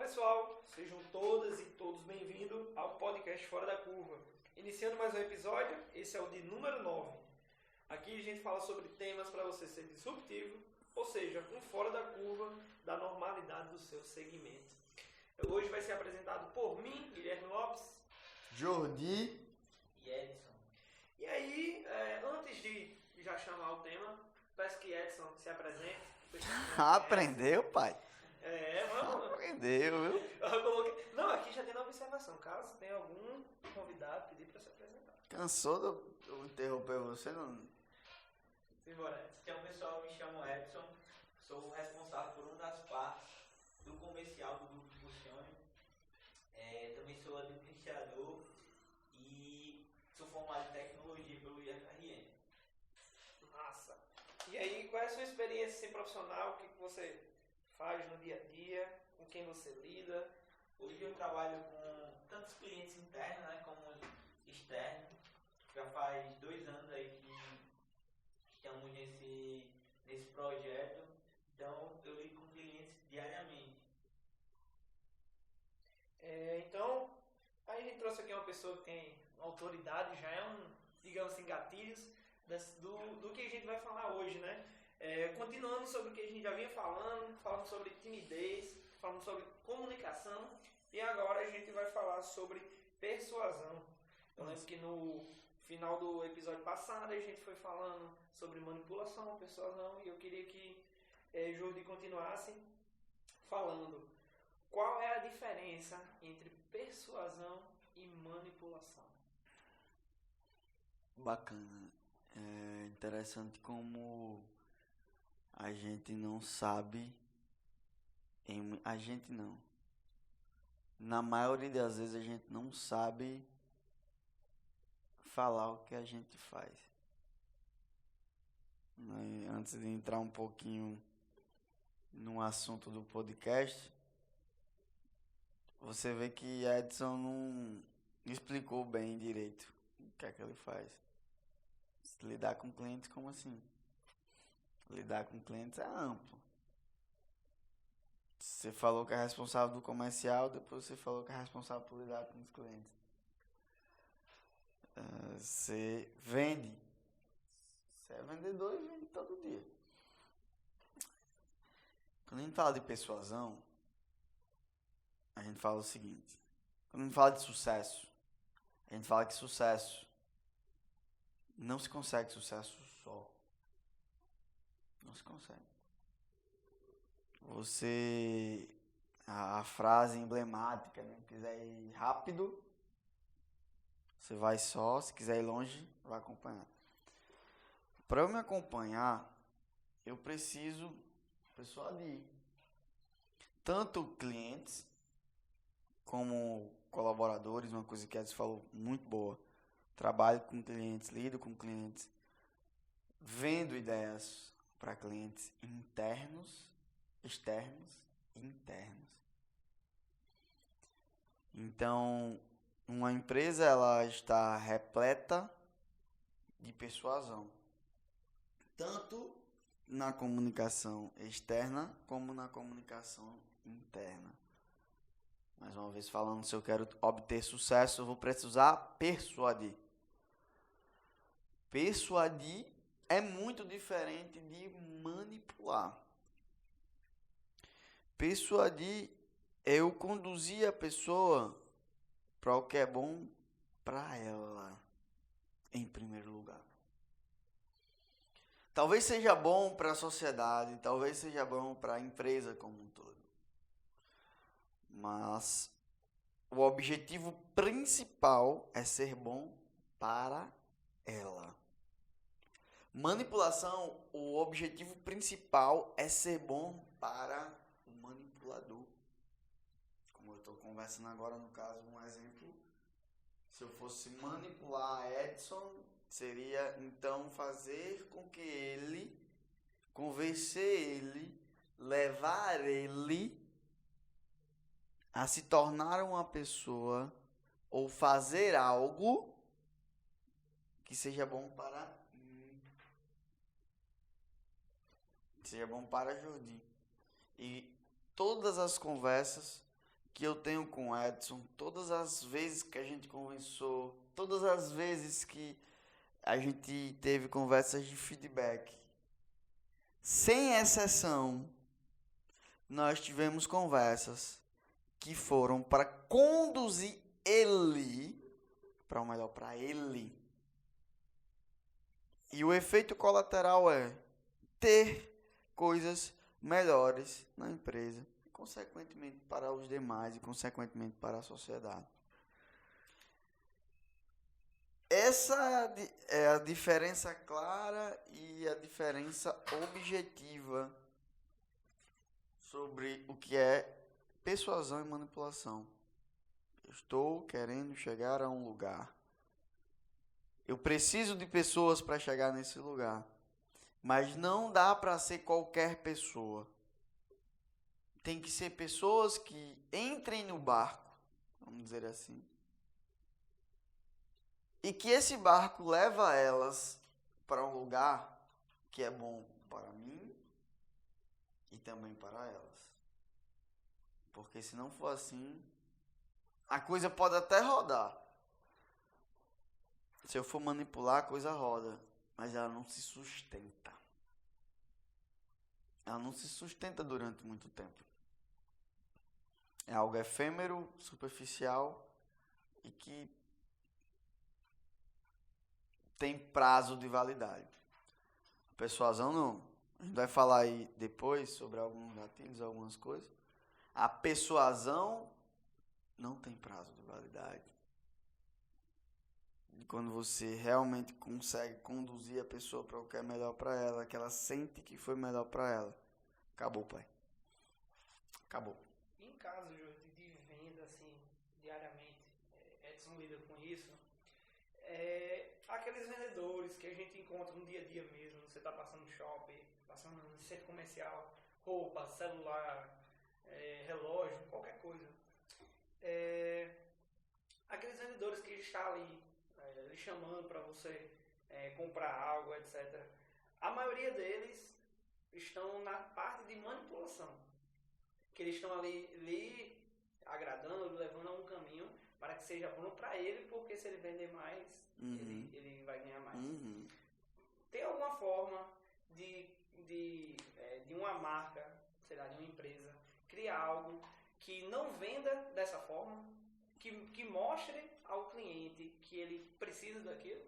pessoal, sejam todas e todos bem-vindos ao podcast Fora da Curva. Iniciando mais um episódio, esse é o de número 9. Aqui a gente fala sobre temas para você ser disruptivo, ou seja, um fora da curva da normalidade do seu segmento. Hoje vai ser apresentado por mim, Guilherme Lopes, Jordi e Edson. E aí, antes de já chamar o tema, peço que Edson se apresente. Aprendeu, pai? Vamos. Aprendeu, viu? Não, aqui já tem uma observação. Caso tenha algum convidado pedir para se apresentar. Cansou de eu interromper você? Não? Simbora, Edson. Então, pessoal, me chamo Edson, sou o responsável por uma das partes do comercial do Grupo Funcione. Também sou administrador e sou formado em tecnologia pelo IFRN. Massa. E aí, qual é a sua experiência assim, profissional? O que você faz no dia a dia? Com quem você lida? Hoje eu trabalho com tantos clientes internos, né, como externos. Já faz 2 anos aí que estamos nesse projeto, então eu lido com clientes diariamente. Então, aí a gente trouxe aqui uma pessoa que tem autoridade, já é digamos assim, gatilhos do que a gente vai falar hoje, né? Continuando sobre o que a gente já vinha falando sobre timidez, falando sobre comunicação, e agora a gente vai falar sobre persuasão. Eu lembro que no final do episódio passado a gente foi falando sobre manipulação, persuasão, e eu queria que Jordi continuasse falando qual é a diferença entre persuasão e manipulação. Bacana. É interessante como a gente não sabe, a gente não. Na maioria das vezes a gente não sabe falar o que a gente faz. Antes de entrar um pouquinho no assunto do podcast, você vê que Edson não explicou bem direito o que é que ele faz. Lidar com clientes, como assim? Lidar com clientes é amplo. Você falou que é responsável do comercial, depois você falou que é responsável por lidar com os clientes. Você vende. Você é vendedor e vende todo dia. Quando a gente fala de persuasão, a gente fala o seguinte. Quando a gente fala de sucesso, a gente fala que sucesso não se consegue sucesso só. Não se consegue. A frase emblemática, né? Se quiser ir rápido, você vai só. Se quiser ir longe, vai acompanhar. Para eu me acompanhar, eu preciso persuadir tanto clientes como colaboradores, uma coisa que a Edson falou muito boa. Trabalho com clientes, lido com clientes, vendo ideias para clientes internos, externos e internos. Então, uma empresa ela está repleta de persuasão, tanto na comunicação externa como na comunicação interna. Mais uma vez falando, se eu quero obter sucesso, eu vou precisar persuadir. Persuadir é muito diferente de manipular. Persuadir é eu conduzir a pessoa para o que é bom para ela, em primeiro lugar. Talvez seja bom para a sociedade, talvez seja bom para a empresa como um todo. Mas o objetivo principal é ser bom para ela. Manipulação, o objetivo principal é ser bom para o manipulador. Como eu estou conversando agora, no caso, um exemplo. Se eu fosse manipular Edson, seria então fazer com que ele, convencer ele, levar ele a se tornar uma pessoa ou fazer algo que seja bom para mim, que seja bom para Jordi. E todas as conversas que eu tenho com o Edson, todas as vezes que a gente conversou, todas as vezes que a gente teve conversas de feedback, sem exceção, nós tivemos conversas que foram para conduzir ele para o melhor para ele. E o efeito colateral é ter coisas melhores na empresa, e consequentemente para os demais e consequentemente para a sociedade. Essa é a diferença clara e a diferença objetiva sobre o que é persuasão e manipulação. Eu estou querendo chegar a um lugar. Eu preciso de pessoas para chegar nesse lugar. Mas não dá para ser qualquer pessoa. Tem que ser pessoas que entrem no barco, vamos dizer assim. E que esse barco leva elas para um lugar que é bom para mim e também para elas. Porque se não for assim, a coisa pode até rodar. Se eu for manipular, a coisa roda. Mas ela não se sustenta. Ela não se sustenta durante muito tempo. É algo efêmero, superficial e que tem prazo de validade. Persuasão não. A gente vai falar aí depois sobre alguns gatilhos, algumas coisas. A persuasão não tem prazo de validade. E quando você realmente consegue conduzir a pessoa para o que é melhor para ela, que ela sente que foi melhor para ela, acabou, pai. Acabou. Em caso de venda, assim, diariamente, Edson lida com isso, aqueles vendedores que a gente encontra no dia a dia mesmo, você está passando no shopping, passando no centro comercial, roupa, celular, relógio, qualquer coisa. Aqueles vendedores que estão ali lhe chamando para você comprar algo, etc. A maioria deles estão na parte de manipulação. Que eles estão ali lhe agradando, levando a um caminho para que seja bom para ele, porque se ele vender mais, ele vai ganhar mais. Tem alguma forma de uma marca, sei lá, de uma empresa, criar algo que não venda dessa forma, que mostre ao cliente que ele precisa daquilo?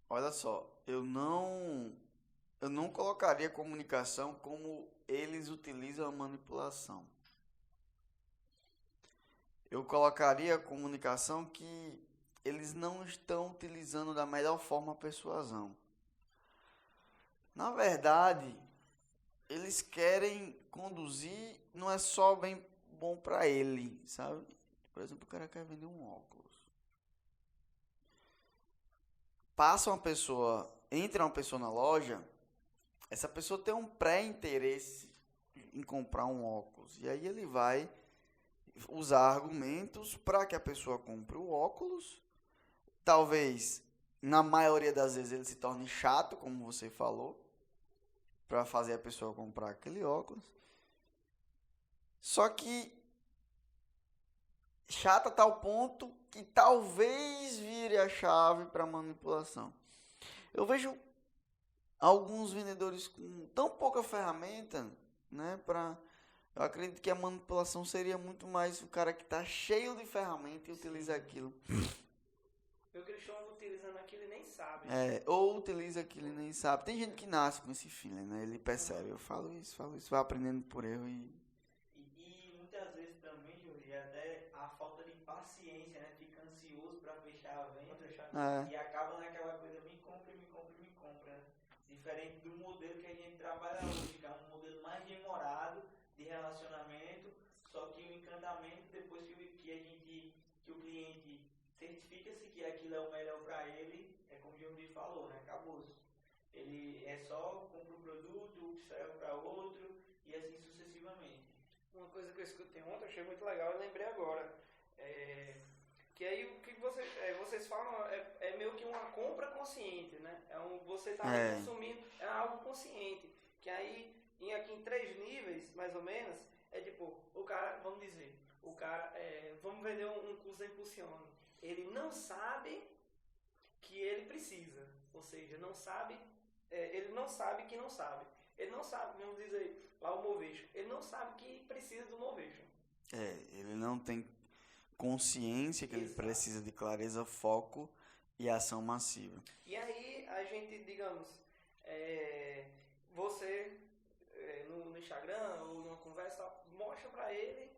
Olha só, eu não colocaria comunicação como eles utilizam a manipulação. Eu colocaria a comunicação que eles não estão utilizando da melhor forma a persuasão. Na verdade, eles querem conduzir, não é só bem bom para ele, sabe? Por exemplo, o cara quer vender um óculos. Entra uma pessoa na loja, essa pessoa tem um pré-interesse em comprar um óculos. E aí ele vai usar argumentos para que a pessoa compre o óculos. Talvez, na maioria das vezes, ele se torne chato, como você falou, para fazer a pessoa comprar aquele óculos. Só que chato a tal ponto que talvez vire a chave para manipulação. Eu vejo alguns vendedores com tão pouca ferramenta, né, eu acredito que a manipulação seria muito mais o cara que está cheio de ferramenta e utiliza aquilo. Porque eles estão utilizando aquilo e nem sabem. Ou utiliza aquilo e nem sabe. Tem gente que nasce com esse feeling, né? Ele percebe. Eu falo isso, vai aprendendo por erro e muitas vezes também, Jorge, até a falta de paciência, né? Fica ansioso para fechar a venda e acaba naquela coisa, me compra. Diferente do modelo que a gente trabalha hoje, que é um modelo mais demorado de relacionamento, só que o encantamento, depois que o cliente certifica-se que aquilo é o melhor para ele, é como o Jorge falou, né? Acabou-se. Ele só compra um produto, serve para outro e assim sucessivamente. Uma coisa que eu escutei ontem, achei muito legal, eu lembrei agora. Que aí o que vocês falam é meio que uma compra consciente, né? Você está consumindo, é algo consciente. Que aí, aqui em 3 níveis, mais ou menos, é tipo, o cara cara, vamos vender um curso da Impulsione. Ele não sabe que ele precisa, ou seja, ele não sabe que não sabe. Ele não sabe, vamos dizer, lá o Movejo, ele não sabe que precisa do Movejo. Ele não tem consciência que ele precisa de clareza, foco e ação massiva. E aí a gente, digamos, você no Instagram ou numa conversa, mostra pra ele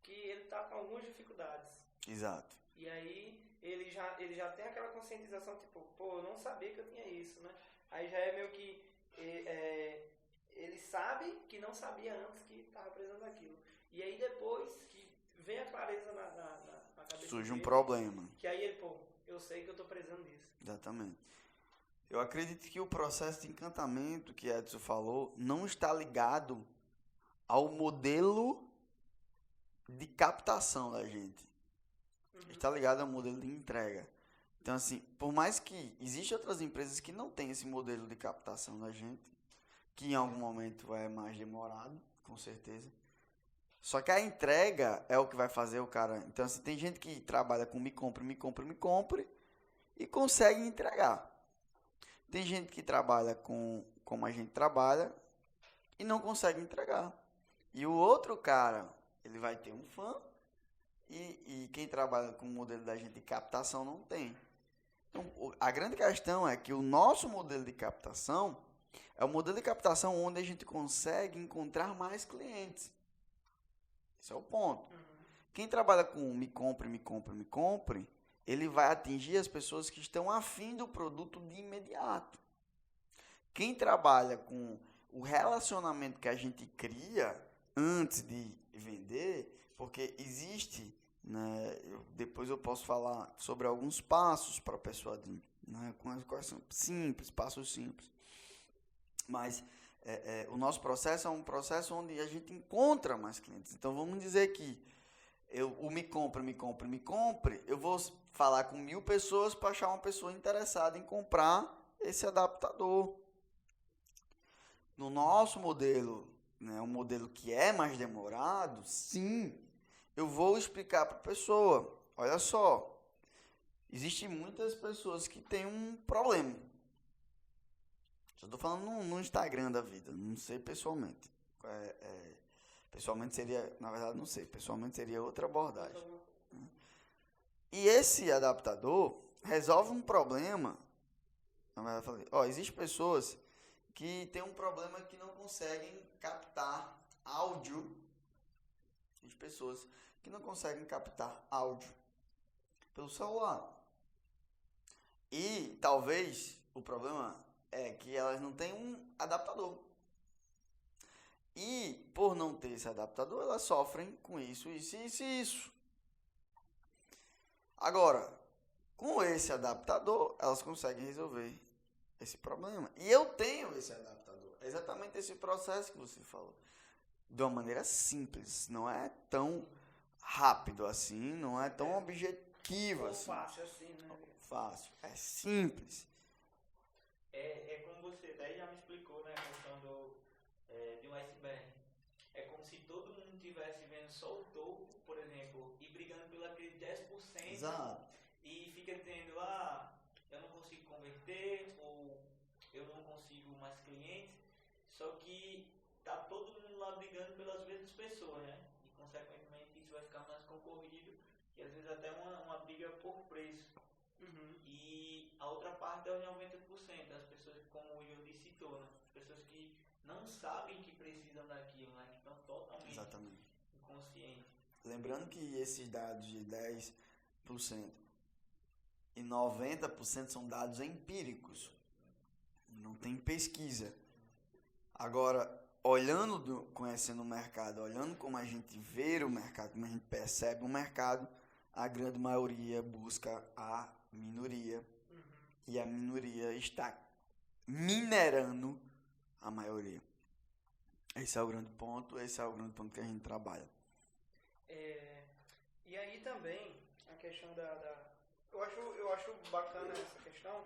que ele tá com algumas dificuldades. Exato. E aí ele já tem aquela conscientização, tipo, pô, eu não sabia que eu tinha isso, né? Aí já é meio que ele sabe que não sabia antes que estava precisando daquilo. E aí depois que vem a clareza na cabeça surge dele, um problema. Que aí ele, pô, eu sei que eu tô precisando disso. Exatamente. Eu acredito que o processo de encantamento que Edson falou não está ligado ao modelo de captação da gente. Está ligado ao modelo de entrega. Então, assim, por mais que existam outras empresas que não têm esse modelo de captação da gente, que em algum momento é mais demorado, com certeza. Só que a entrega é o que vai fazer o cara... Então, assim, tem gente que trabalha com me compre e consegue entregar. Tem gente que trabalha como a gente trabalha e não consegue entregar. E o outro cara, ele vai ter um fã e quem trabalha com o modelo da gente de captação não tem. Então, a grande questão é que o nosso modelo de captação é o modelo de captação onde a gente consegue encontrar mais clientes. Esse é o ponto. Quem trabalha com me compre, ele vai atingir as pessoas que estão afim do produto de imediato. Quem trabalha com o relacionamento que a gente cria antes de vender, porque existe, né, depois eu posso falar sobre alguns passos para a pessoa, né, quais são passos simples. Mas o nosso processo é um processo onde a gente encontra mais clientes. Então vamos dizer que o me compre, eu vou falar com 1000 pessoas para achar uma pessoa interessada em comprar esse adaptador. No nosso modelo, né, um modelo que é mais demorado, sim, eu vou explicar para a pessoa, olha só, existem muitas pessoas que têm um problema. Já estou falando no Instagram da vida, não sei pessoalmente. Pessoalmente seria, na verdade não sei, pessoalmente seria outra abordagem. E esse adaptador resolve um problema. Na verdade eu falei, existem pessoas que têm um problema que não conseguem captar áudio. Existem pessoas que não conseguem captar áudio pelo celular. E talvez o problema é que elas não têm um adaptador. E, por não ter esse adaptador, elas sofrem com isso. Agora, com esse adaptador, elas conseguem resolver esse problema. E eu tenho esse adaptador. É exatamente esse processo que você falou. De uma maneira simples. Não é tão rápido assim, não é tão objetivo assim. Fácil assim, né? Fácil. É simples. Como você até já me explicou, né, a questão de um iceberg. É como se todo mundo estivesse vendo só o topo, por exemplo, e brigando pelo aquele 10%. Exato. E fica dizendo, eu não consigo converter, ou eu não consigo mais clientes. Só que tá todo mundo lá brigando pelas mesmas pessoas, né? E consequentemente isso vai ficar mais concorrido e às vezes até uma briga por preço. E a outra parte é os 90%, as pessoas, como o Jordi citou, né? As pessoas que não sabem que precisam daquilo, né? Que estão totalmente inconscientes. Lembrando que esses dados de 10% e 90% são dados empíricos. Não tem pesquisa. Agora, conhecendo o mercado, olhando como a gente vê o mercado, como a gente percebe o mercado, a grande maioria busca a minoria. E a minoria está minerando a maioria. Esse é o grande ponto que a gente trabalha. E aí também a questão eu acho bacana essa questão,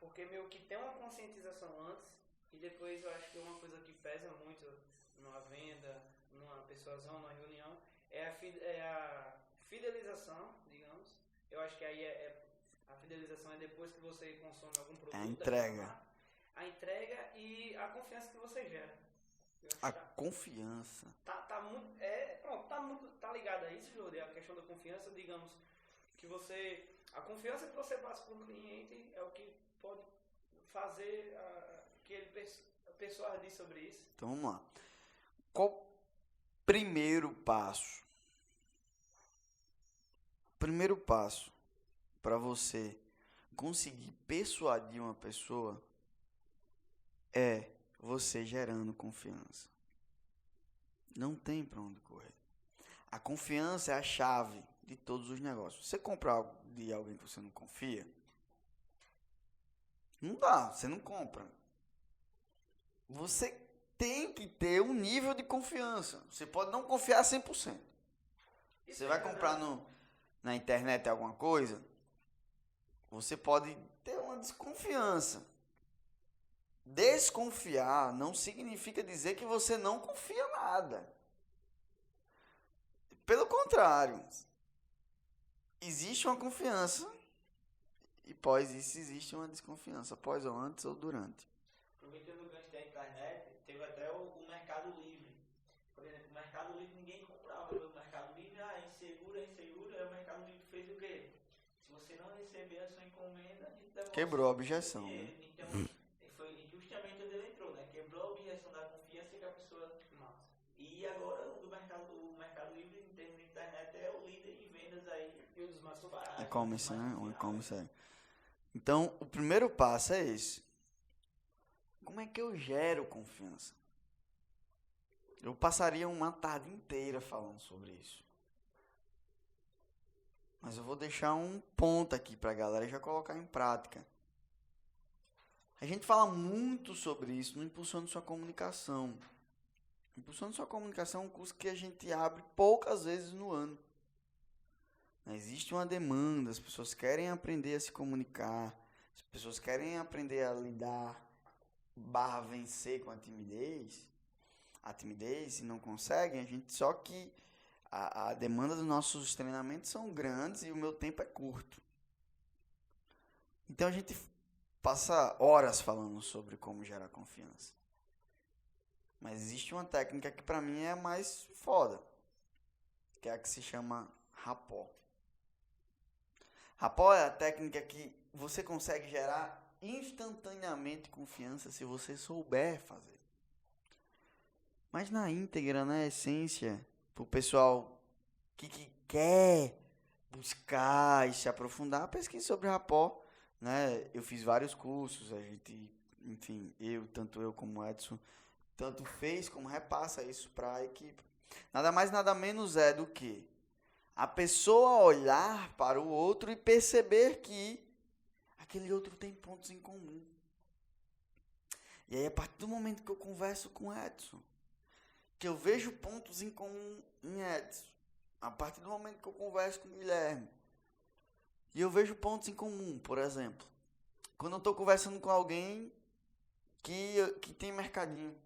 porque meio que tem uma conscientização antes, e depois eu acho que uma coisa que pesa muito numa venda, numa persuasão, numa reunião, é a fidelização, digamos. Eu acho que aí a fidelização é depois que você consome algum produto. A entrega. A entrega e a confiança que você gera. A confiança. Tá ligado a isso, Júlio? A questão da confiança, digamos, que a confiança que você passa para o cliente é o que pode fazer que ele persuadir sobre isso. Então vamos lá. Qual primeiro passo? Primeiro passo para você conseguir persuadir uma pessoa é você gerando confiança. Não tem para onde correr. A confiança é a chave de todos os negócios. Você comprar algo de alguém que você não confia, não dá, você não compra. Você tem que ter um nível de confiança. Você pode não confiar 100%. Você vai comprar na internet alguma coisa, você pode ter uma desconfiança. Desconfiar não significa dizer que você não confia nada. Pelo contrário, existe uma confiança e após isso existe uma desconfiança, após ou antes ou durante. Aproveitando o gancho da internet, teve até o Mercado Livre. Por exemplo, o Mercado Livre ninguém comprava pelo Mercado Livre, inseguro, aí o Mercado Livre fez o quê? Se você não receber a sua encomenda, a gente devolve. Quebrou a objeção, né? Então, foi justamente onde ele entrou, né? Quebrou a objeção da confiança que a pessoa... Nossa. E agora o Mercado Livre, em termos de internet, é o líder em vendas aí. E um dos mais baratos. E-commerce, né? O e-commerce é. Então, o primeiro passo é esse. Como é que eu gero confiança? Eu passaria uma tarde inteira falando sobre isso. Mas eu vou deixar um ponto aqui para a galera já colocar em prática. A gente fala muito sobre isso no Impulsionando Sua Comunicação. Impulsionando Sua Comunicação é um curso que a gente abre poucas vezes no ano. Existe uma demanda, as pessoas querem aprender a se comunicar, as pessoas querem aprender a lidar, vencer com a timidez e não conseguem, só que a demanda dos nossos treinamentos são grandes e o meu tempo é curto. Então a gente passa horas falando sobre como gerar confiança. Mas existe uma técnica que para mim é a mais foda, que é a que se chama rapport. Rapport é a técnica que você consegue gerar instantaneamente confiança se você souber fazer. Mas na íntegra, na essência, pro pessoal que quer buscar e se aprofundar, pesquise sobre rapport, né? Eu fiz vários cursos, a gente, enfim, tanto eu como o Edson, tanto fez como repassa isso para a equipe. Nada mais, nada menos é do que a pessoa olhar para o outro e perceber que aquele outro tem pontos em comum. E aí, a partir do momento que eu converso com o Edson, que eu vejo pontos em comum em Edson, a partir do momento que eu converso com o Guilherme, e eu vejo pontos em comum, por exemplo, quando eu estou conversando com alguém que tem mercadinho.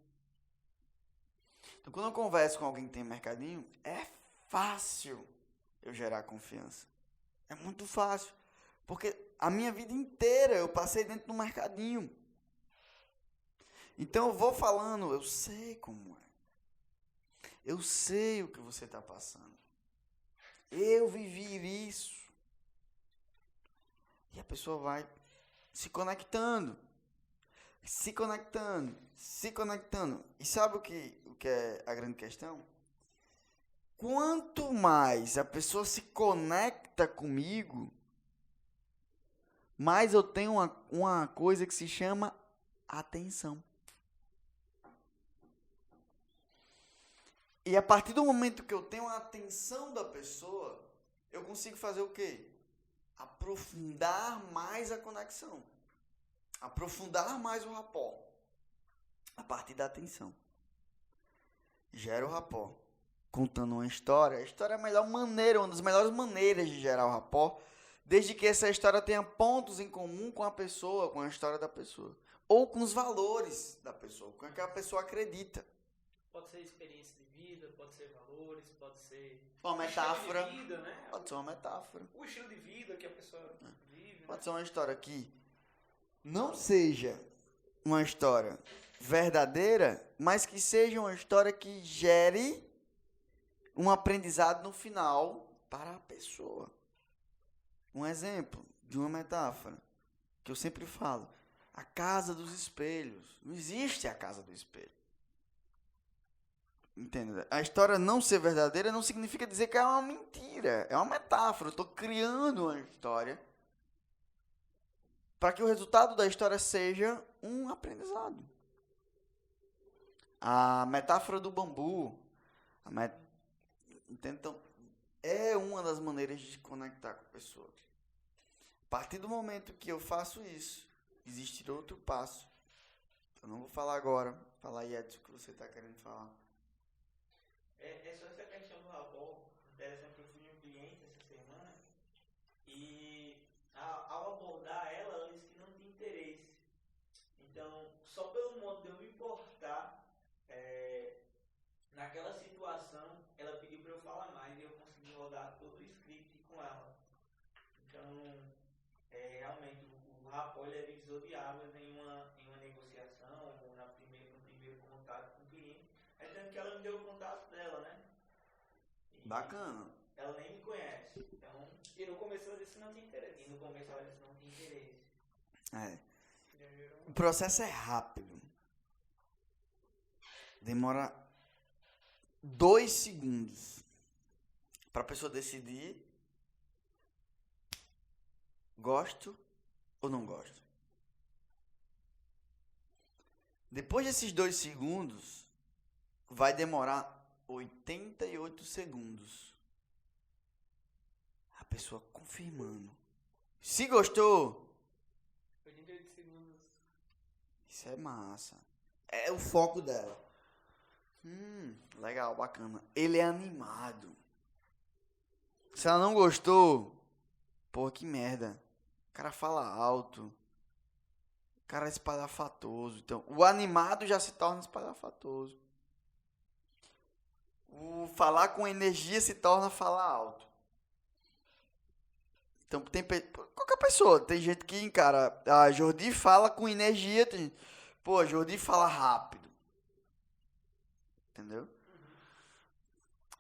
Então, quando eu converso com alguém que tem mercadinho, é fácil eu gerar confiança. É muito fácil. Porque a minha vida inteira eu passei dentro do mercadinho. Então eu vou falando, eu sei como é. Eu sei o que você está passando. Eu vivi isso. E a pessoa vai se conectando. Se conectando. Se conectando. E sabe o que é a grande questão? Quanto mais a pessoa se conecta comigo, mais eu tenho uma coisa que se chama atenção. E a partir do momento que eu tenho a atenção da pessoa, eu consigo fazer o quê? Aprofundar mais a conexão. Aprofundar mais o rapport. A partir da atenção. Gera o rapport. Contando uma história. A história é a melhor maneira, uma das melhores maneiras de gerar o rapport, desde que essa história tenha pontos em comum com a pessoa, com a história da pessoa. Ou com os valores da pessoa, com o que a pessoa acredita. Pode ser experiência de vida, pode ser valores, pode ser Uma metáfora. estilo de vida, né? Pode ser uma metáfora. O estilo de vida que a pessoa vive, né? Pode ser uma história que não seja uma história verdadeira, mas que seja uma história que gere um aprendizado no final para a pessoa. Um exemplo de uma metáfora que eu sempre falo: a casa dos espelhos. Não existe a casa do espelho. Entende? A história não ser verdadeira não significa dizer que é uma mentira. É uma metáfora. Eu estou criando uma história para que o resultado da história seja um aprendizado. A metáfora do bambu, então, é uma das maneiras de conectar com a pessoa. A partir do momento que eu faço isso, existe outro passo. Eu não vou falar agora. Fala aí, Edson, o que você está querendo falar. É só essa questão do rapport. Interessante que eu fui um cliente essa semana e ao abordar ela, ela disse que não tinha interesse. Então, só pelo modo de eu me importar naquela situação, ela pediu para eu falar mais e eu consegui rodar todo o script com ela. Então, realmente, o rapport ele é divisor de águas em uma negociação ou no primeiro contato com o cliente. É tanto que ela me deu o contato dela, né? Bacana. Ela nem me conhece. Então, E no começo ela disse que não tinha interesse. e no começo ela disse que não tinha interesse. O processo é rápido. Demora 2 segundos para a pessoa decidir: gosto ou não gosto. Depois desses 2 segundos, vai demorar 88 segundos. A pessoa confirmando. Se gostou, 88 segundos. isso é massa. É o foco dela. Legal, bacana. Ele é animado. Se ela não gostou, pô, que merda. O cara fala alto. O cara é espalhafatoso. Então, o animado já se torna espalhafatoso. O falar com energia se torna falar alto. Então, tem qualquer pessoa. Tem gente que encara. A Jordi fala com energia. Tem gente, pô, a Jordi fala rápido. Entendeu?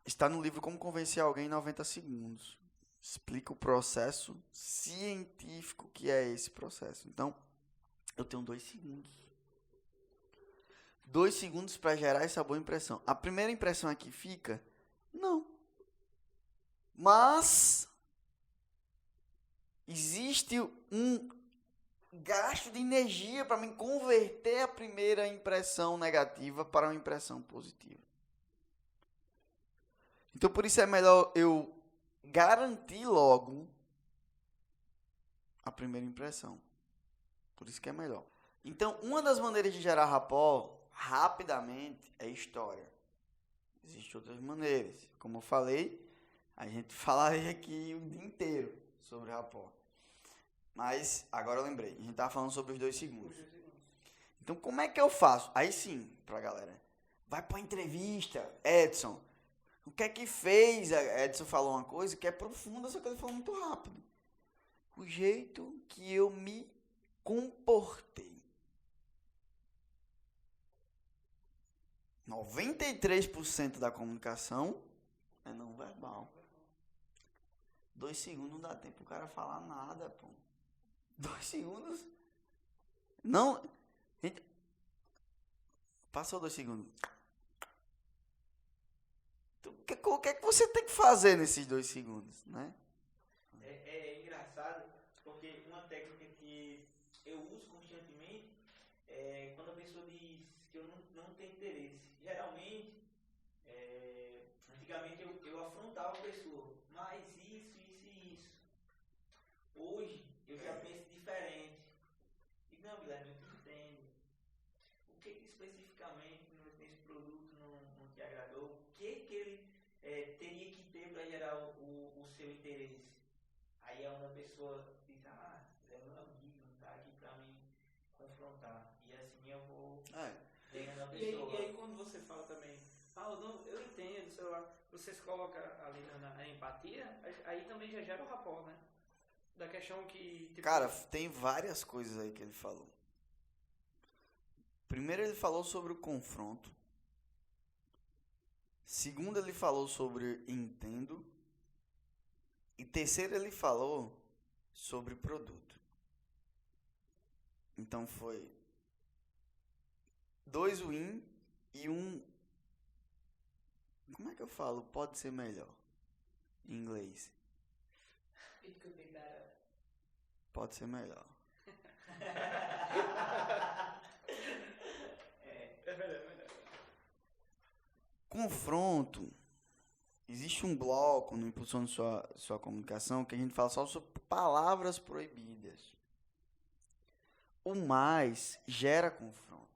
Está no livro Como Convencer Alguém em 90 Segundos. Explica o processo científico que é esse processo. Então, eu tenho 2 segundos. 2 segundos para gerar essa boa impressão. A primeira impressão é que fica? Não. Mas existe um gasto de energia para me converter a primeira impressão negativa para uma impressão positiva. Então, por isso é melhor eu garantir logo a primeira impressão. Por isso que é melhor. Então, uma das maneiras de gerar rapport rapidamente é história. Existem outras maneiras. Como eu falei, a gente falaria aqui o dia inteiro sobre rapport. Mas, agora eu lembrei, a gente estava falando sobre os 2 segundos. Então, como é que eu faço? Aí sim, pra galera. Vai pra entrevista, Edson. O que é que fez? Edson falou uma coisa que é profunda, só que ele falou muito rápido. O jeito que eu me comportei. 93% da comunicação é não verbal. 2 segundos não dá tempo pro cara falar nada, pô. 2 segundos? Não. Passou 2 segundos. Então, o que é que você tem que fazer nesses 2 segundos, né? É engraçado, porque uma técnica que eu uso constantemente é quando a pessoa diz que eu não tenho interesse. Geralmente, antigamente eu afrontava a pessoa, mas isso. Hoje, eu já penso diferente. E não, Guilherme, tu entende. O que especificamente nesse produto não te agradou? O que ele teria que ter para gerar o seu interesse? Aí é onde a pessoa diz, é meu amigo, não tá aqui para me confrontar. E assim eu vou ganhando a pessoa. E aí quando você fala também, eu você se coloca ali na empatia, aí também já gera o rapport, né? Da questão que... Tipo, Cara, tem várias coisas aí que ele falou. Primeiro ele falou sobre o confronto. Segundo ele falou sobre entendo. E terceiro ele falou sobre produto. Então foi 2 win e 1... Como é que eu falo? Pode ser melhor. Em inglês. it could be better. Pode ser melhor. É verdade. Confronto. Existe um bloco no Impulsando Sua Comunicação que a gente fala só sobre palavras proibidas. O mais gera confronto.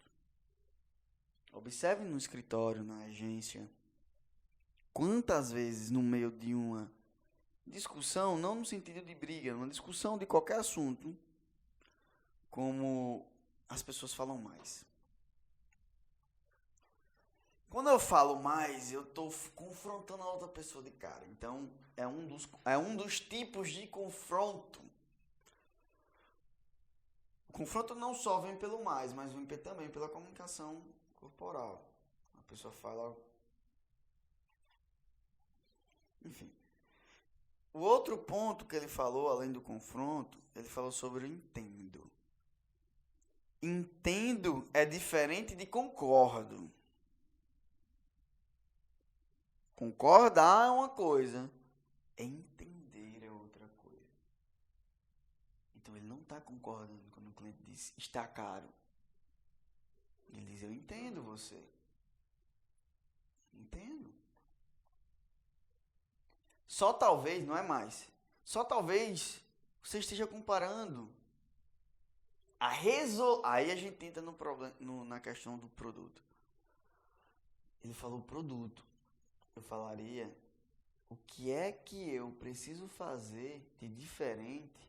Observe no escritório, na agência, quantas vezes no meio de uma discussão, não no sentido de briga, uma discussão de qualquer assunto, como as pessoas falam mais. Quando eu falo mais, eu estou confrontando a outra pessoa de cara. Então, é um dos tipos de confronto. O confronto não só vem pelo mais, mas vem também pela comunicação corporal. A pessoa fala... Enfim. O outro ponto que ele falou, além do confronto, ele falou sobre o entendo. Entendo é diferente de concordo. Concordar é uma coisa, entender é outra coisa. Então ele não está concordando quando o cliente diz está caro. Ele diz eu entendo você. Entendo. Só talvez, não é mais. Só talvez você esteja comparando aí a gente entra no problema, na questão do produto. Ele falou produto. Eu falaria o que é que eu preciso fazer de diferente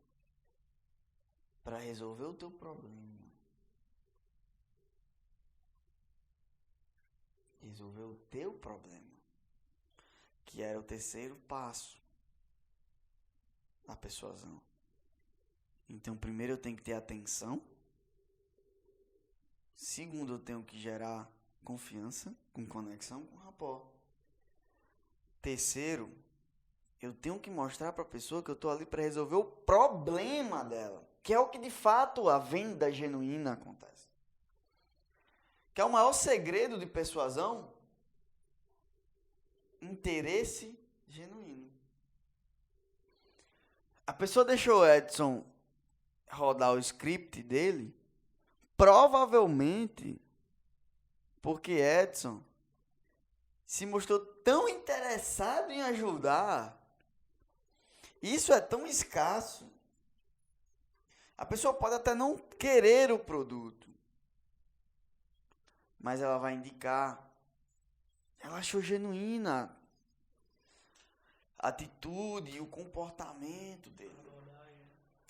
para resolver o teu problema. Resolver o teu problema. Que era o terceiro passo da persuasão. Então, primeiro eu tenho que ter atenção. Segundo, eu tenho que gerar confiança, com conexão, com rapport. Terceiro, eu tenho que mostrar para a pessoa que eu estou ali para resolver o problema dela. Que é o que de fato a venda genuína acontece. Que é o maior segredo de persuasão. Interesse genuíno. A pessoa deixou o Edson rodar o script dele, provavelmente porque Edson se mostrou tão interessado em ajudar. Isso é tão escasso. A pessoa pode até não querer o produto, mas ela vai indicar. Ela achou genuína a atitude e o comportamento dele.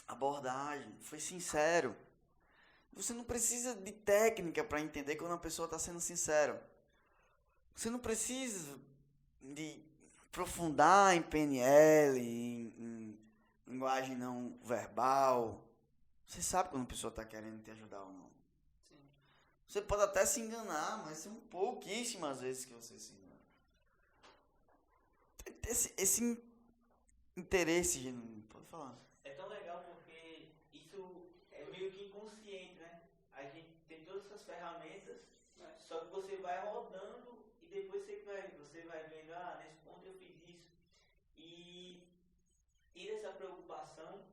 Abordagem. Foi sincero. Você não precisa de técnica para entender quando a pessoa está sendo sincera. Você não precisa de aprofundar em PNL, em linguagem não verbal. Você sabe quando a pessoa está querendo te ajudar ou não. Sim. Você pode até se enganar, mas são pouquíssimas vezes que você se engana. Esse interesse genuíno, pode falar. É tão legal porque isso é meio que inconsciente, né? A gente tem todas essas ferramentas, só que você vai rodando e depois você vai vendo, nesse ponto eu fiz isso. E tira essa preocupação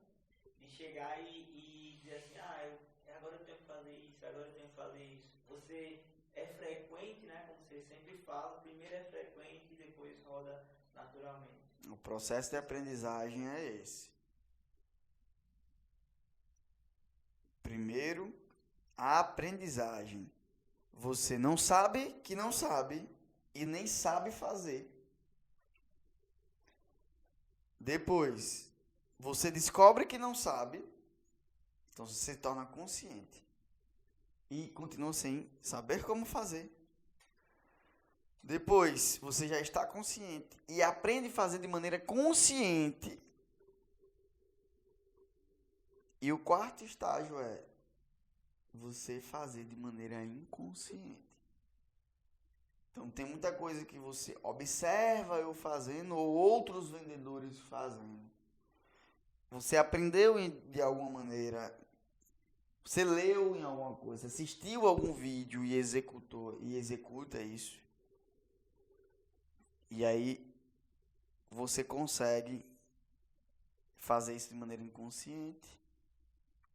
de chegar e dizer assim, agora eu tenho que fazer isso, agora eu tenho que fazer isso. Você é frequente, né? Como você sempre fala, primeiro é frequente e depois roda naturalmente. O processo de aprendizagem é esse. Primeiro, a aprendizagem. Você não sabe que não sabe e nem sabe fazer. Depois, você descobre que não sabe, então você se torna consciente. E continua sem saber como fazer. Depois, você já está consciente e aprende a fazer de maneira consciente. E o quarto estágio é você fazer de maneira inconsciente. Então, tem muita coisa que você observa eu fazendo ou outros vendedores fazendo. Você aprendeu de alguma maneira, você leu em alguma coisa, assistiu algum vídeo e executa isso. E aí você consegue fazer isso de maneira inconsciente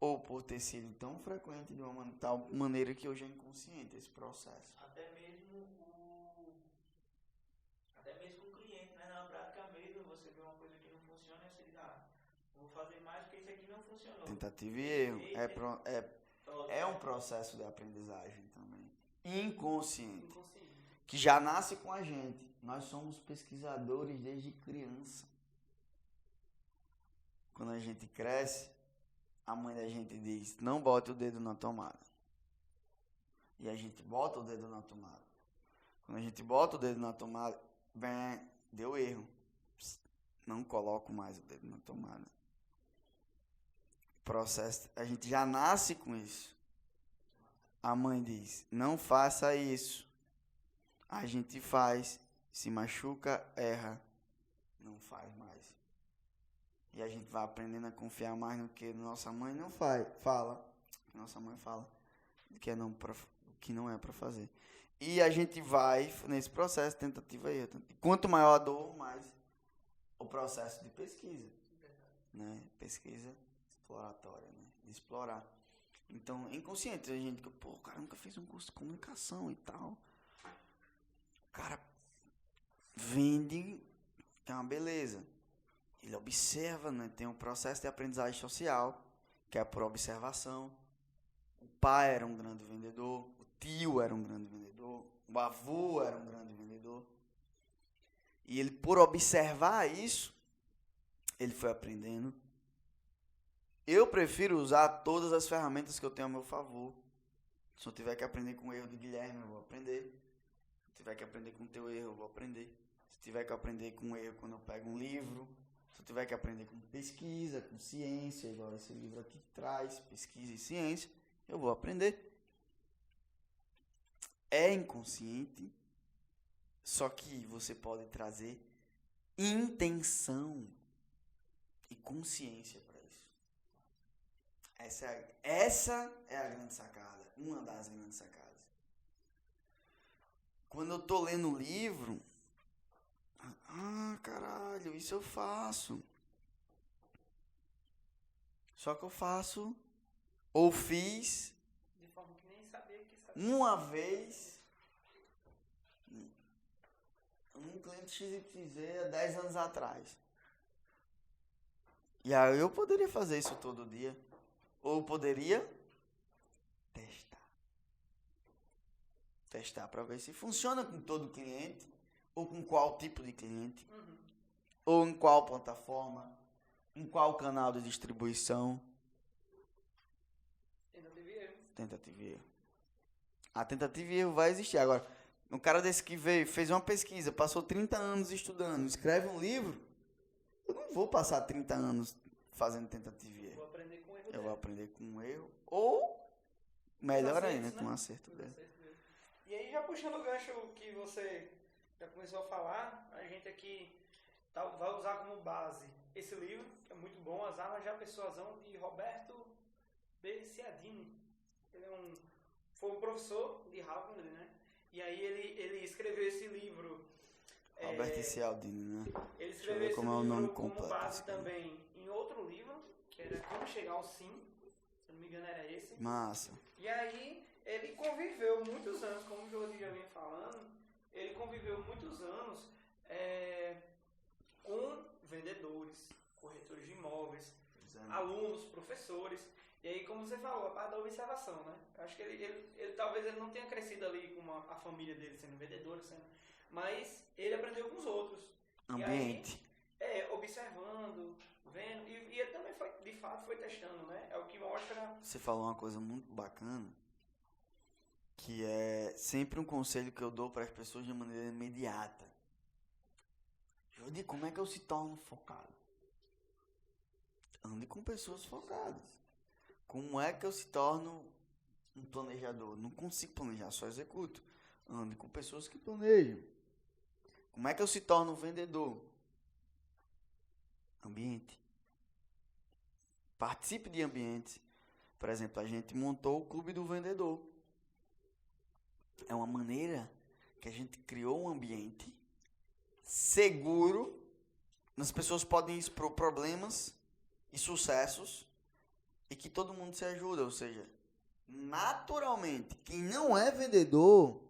ou por ter sido tão frequente de uma tal maneira que hoje é inconsciente esse processo. Até mesmo com o cliente, né? Na prática mesmo, você vê uma coisa que não funciona e você diz, vou fazer mais porque isso aqui não funcionou. Tentativa e erro. É um processo de aprendizagem também. Inconsciente. Que já nasce com a gente. Nós somos pesquisadores desde criança. Quando a gente cresce, a mãe da gente diz, não bote o dedo na tomada. E a gente bota o dedo na tomada. Quando a gente bota o dedo na tomada, bem, deu erro. Não coloco mais o dedo na tomada. Processo, a gente já nasce com isso. A mãe diz, não faça isso. A gente faz, se machuca, erra, não faz mais. E a gente vai aprendendo a confiar mais no que nossa mãe não fala. Nossa mãe fala que não é para fazer. E a gente vai nesse processo, tentativa e erro. Quanto maior a dor, mais o processo de pesquisa. Né? Pesquisa exploratória, né? De explorar. Então, inconsciente, a gente, o cara nunca fez um curso de comunicação e tal. O cara vende, que é uma beleza. Ele observa, né? Tem um processo de aprendizagem social, que é por observação. O pai era um grande vendedor, o tio era um grande vendedor, o avô era um grande vendedor. E ele, por observar isso, ele foi aprendendo. Eu prefiro usar todas as ferramentas que eu tenho a meu favor. Se eu tiver que aprender com o erro do Guilherme, eu vou aprender. Se eu tiver que aprender com o teu erro, eu vou aprender. Se eu tiver que aprender com o erro quando eu pego um livro, se eu tiver que aprender com pesquisa, com ciência, igual esse livro aqui traz, pesquisa e ciência, eu vou aprender. É inconsciente, só que você pode trazer intenção e consciência para isso. Essa é a grande sacada, uma das grandes sacadas. Quando eu tô lendo um livro, caralho, isso eu faço. Só que eu faço, ou fiz, de forma que nem sabia que sabia. uma vez, um cliente XYZ há 10 anos atrás. E aí eu poderia fazer isso todo dia. Ou poderia testar para ver se funciona com todo cliente, ou com qual tipo de cliente, ou em qual plataforma, em qual canal de distribuição. Tentativa e erro. A tentativa e erro vai existir. Agora, um cara desse que veio, fez uma pesquisa, passou 30 anos estudando, escreve um livro, eu não vou passar 30 anos fazendo tentativa e erro. Eu vou aprender com um erro, ou, melhor ainda, com um acerto dele. E aí, já puxando o gancho que você já começou a falar, a gente aqui vai usar como base esse livro, que é muito bom, As Armas da Persuasão, de Roberto B. Cialdini. Ele foi um professor de Harvard, né? E aí ele escreveu esse livro. Roberto Cialdini, né? Ele escreveu esse livro como base também em outro livro, que era Como Chegar ao Sim, se não me engano era esse. Massa. E aí ele conviveu muitos anos, como o Jordi já vinha falando, ele conviveu muitos anos com vendedores, corretores de imóveis, alunos, professores. E aí, como você falou, a parte da observação, né? Eu acho que ele talvez ele não tenha crescido ali com a família dele sendo vendedor, mas ele aprendeu com os outros. Ambiente. E aí, observando, vendo, e ele também de fato foi testando, né? É o que mostra... Você falou uma coisa muito bacana, que é sempre um conselho que eu dou para as pessoas de maneira imediata. Jordi, como é que eu se torno focado? Ande com pessoas focadas. Como é que eu se torno um planejador? Não consigo planejar, só executo. Ande com pessoas que planejam. Como é que eu se torno um vendedor? Ambiente. Participe de ambientes. Por exemplo, a gente montou o Clube do Vendedor. É uma maneira que a gente criou um ambiente seguro. As pessoas podem expor problemas e sucessos e que todo mundo se ajuda. Ou seja, naturalmente, quem não é vendedor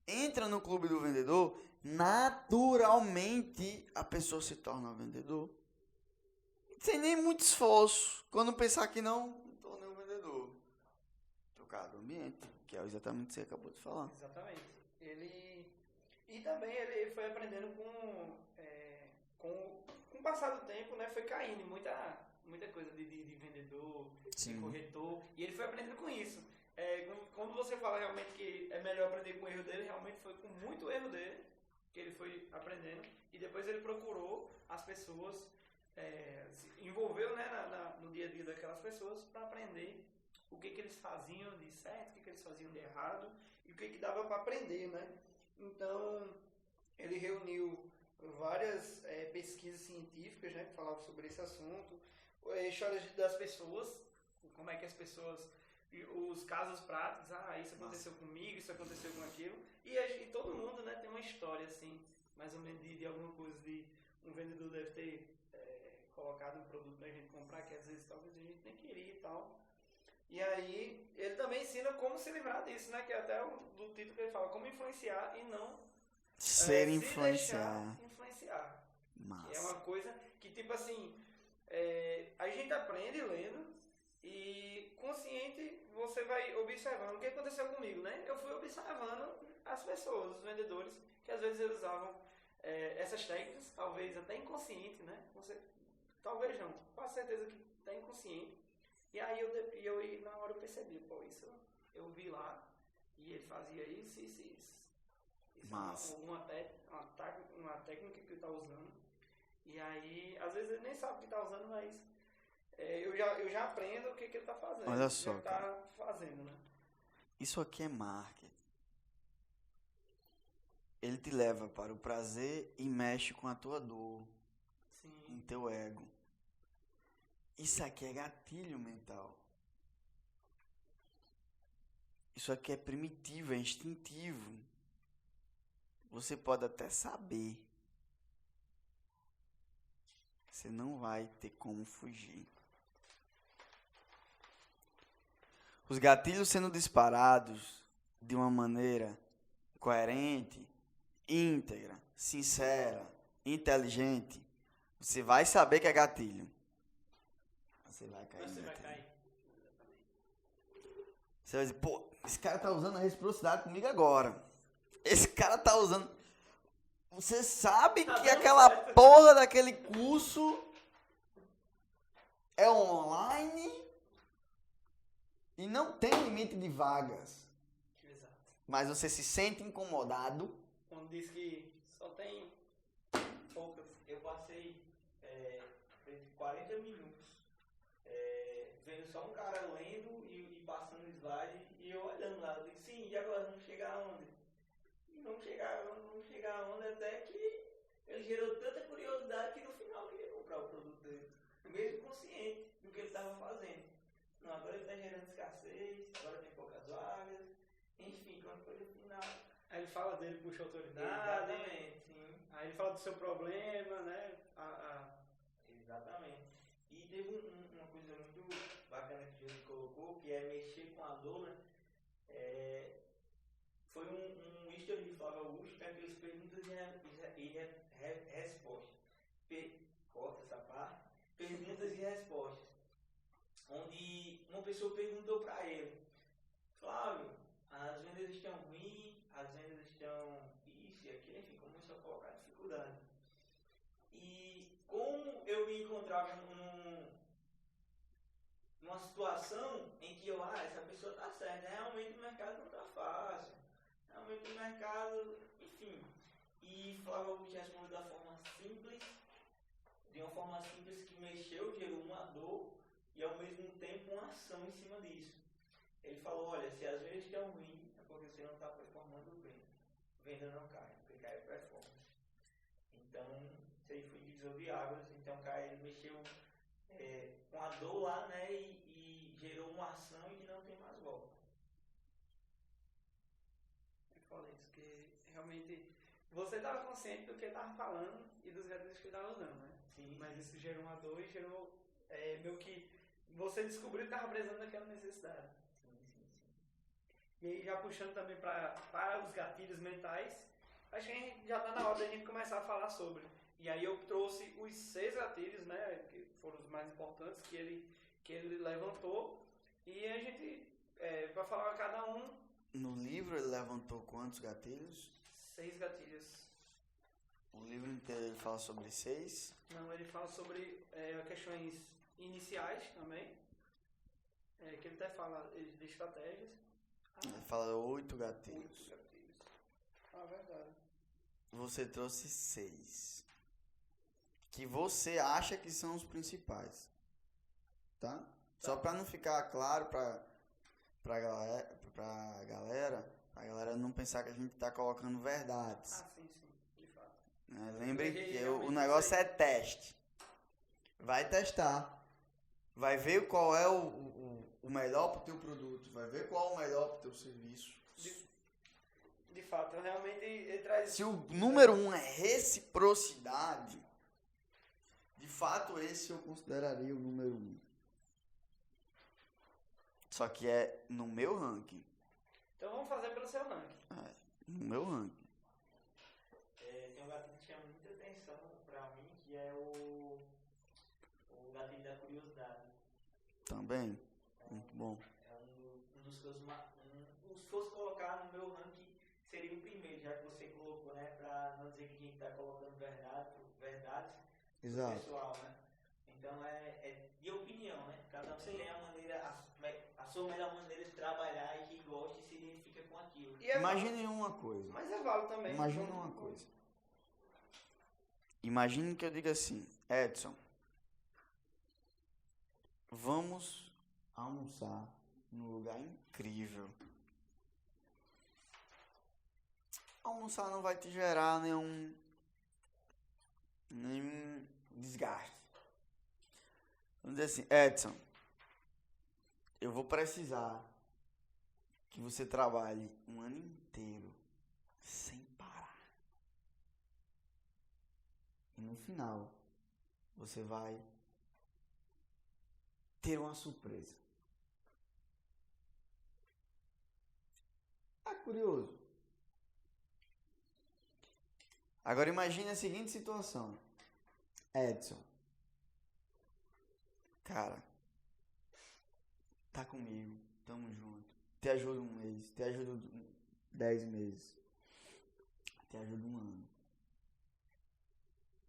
entra no Clube do Vendedor, naturalmente a pessoa se torna vendedor. Sem nem muito esforço. Quando pensar que não tornei um vendedor. Trocar do ambiente, que é exatamente o que você acabou de falar. Exatamente. E também ele foi aprendendo com o passar do tempo, né? Foi caindo muita coisa de vendedor, Sim. de corretor. E ele foi aprendendo com isso. Quando você fala realmente que é melhor aprender com o erro dele, realmente foi com muito erro dele que ele foi aprendendo. E depois ele procurou as pessoas, se envolveu, né, no dia a dia daquelas pessoas para aprender o que eles faziam de certo, o que eles faziam de errado e o que dava para aprender, né? Então, ele reuniu várias pesquisas científicas, né, que falavam sobre esse assunto, histórias das pessoas, como é que as pessoas, os casos práticos, isso aconteceu comigo, isso aconteceu com aquilo, e todo mundo, né, tem uma história, assim, mais ou menos de alguma coisa, de um vendedor deve ter colocado um produto pra gente comprar, que às vezes talvez a gente nem queria e tal. E aí, ele também ensina como se livrar disso, né, que é até do título que ele fala, como influenciar e não Ser se influenciar. deixar influenciar. Massa. Que é uma coisa que, tipo assim, a gente aprende lendo e consciente você vai observando. O que aconteceu comigo, né? Eu fui observando as pessoas, os vendedores, que às vezes eles usavam essas técnicas, talvez até inconsciente, né? Talvez não, com certeza que está inconsciente. E aí eu na hora eu percebi, pô, isso eu vi lá e ele fazia isso. Massa. Uma técnica que ele está usando. E aí, às vezes ele nem sabe o que está usando, mas eu já aprendo o que ele está fazendo. Olha só, ele está fazendo, né? Isso aqui é marketing. Ele te leva para o prazer e mexe com a tua dor. Sim. Com o teu ego. Isso aqui é gatilho mental. Isso aqui é primitivo, é instintivo. Você pode até saber. Você não vai ter como fugir. Os gatilhos sendo disparados de uma maneira coerente, íntegra, sincera, inteligente, você vai saber que é gatilho. Você vai cair. Você vai cair. Você vai dizer, pô, esse cara tá usando a reciprocidade comigo agora. Esse cara tá usando... Você sabe que aquela porra daquele curso é online e não tem limite de vagas. Exato. Mas você se sente incomodado. Quando diz que só tem poucas. Eu passei 40 minutos vendo só um cara lendo e passando slide e eu olhando lá. Eu disse, sim, e agora vamos chegar aonde? E vamos chegar aonde até que ele gerou tanta curiosidade que no final eu queria comprar o produto dele. Mesmo consciente do que ele estava fazendo. Não, agora ele está gerando escassez, agora tem poucas vagas. Enfim, quando foi no final... Aí ele fala dele, puxa autoridade. Exatamente, sim. Aí ele fala do seu problema, né? Exatamente. E teve uma coisa muito bacana que Jesus colocou, que é mexer com a dor, né? Foi um history de Flávio Augusto, que é aqueles perguntas e respostas. Corta essa parte. Perguntas e respostas. Onde uma pessoa perguntou para ele, Flávio, as vendas estão ruins, as vendas estão isso e aquilo, enfim, começou a colocar dificuldade. E como eu me encontrava numa situação em que essa pessoa está certa, realmente o mercado não está fácil. rapidamente no mercado, enfim. E Flávio Augusto respondeu da forma simples, de uma forma simples que mexeu, gerou uma dor e ao mesmo tempo uma ação em cima disso. Ele falou, olha, se as vendas estão ruins, é porque você não está performando bem. Venda não cai, porque cai é performance. Então, isso aí foi divisor de águas. Então, o cara ele mexeu com a dor lá, né, e gerou uma ação e que não tem mais volta. É foda isso, que realmente você estava consciente do que estava falando e dos gatilhos que estava usando, né? Sim. Mas isso gerou uma dor e gerou meio que você descobriu que estava precisando daquela necessidade. Sim. E aí, já puxando também para os gatilhos mentais, acho que a gente já está na hora da gente começar a falar sobre. E aí eu trouxe os 6 gatilhos, né, que foram os mais importantes que ele levantou. E a gente vai falar a cada um. No livro ele levantou quantos gatilhos? 6 gatilhos. O livro inteiro ele fala sobre 6? Não, ele fala sobre questões iniciais também. Que ele até fala de estratégias. Ele fala 8 gatilhos. 8 gatilhos. Ah, verdade. Você trouxe 6. Que você acha que são os principais. Tá? Só para não ficar claro pra galera não pensar que a gente tá colocando verdades. Ah, sim, de fato. Lembre que o negócio é teste. Vai testar. Vai ver qual é o melhor pro teu produto. Vai ver qual é o melhor pro teu serviço. De fato, realmente ele traz... Se o número 1 é reciprocidade, de fato esse eu consideraria o número 1. Só que é no meu ranking. Então vamos fazer pelo seu ranking. No meu ranking. Tem um gatilho que chama muita atenção pra mim, que é o gatilho da curiosidade. Também. Muito bom. É um dos que eu se fosse colocar no meu ranking, seria o primeiro, já que você colocou, né? Pra não dizer que a gente tá colocando verdades Exato. pessoal, né? Então é de opinião, né? Cada um tem a sua melhor maneira de trabalhar e que gosta e se identifica com aquilo. Imagine uma coisa. Mas é válido também. Imagine uma coisa. Imagine que eu diga assim, Edson, vamos almoçar num lugar incrível. Almoçar não vai te gerar nenhum desgaste. Vamos dizer assim, Edson, eu vou precisar que você trabalhe um ano inteiro sem parar. E no final, você vai ter uma surpresa. É curioso. Agora imagine a seguinte situação. Edson, cara, tá comigo, tamo junto. Te ajudo 1 mês, te ajudo 10 meses, te ajudo 1 ano.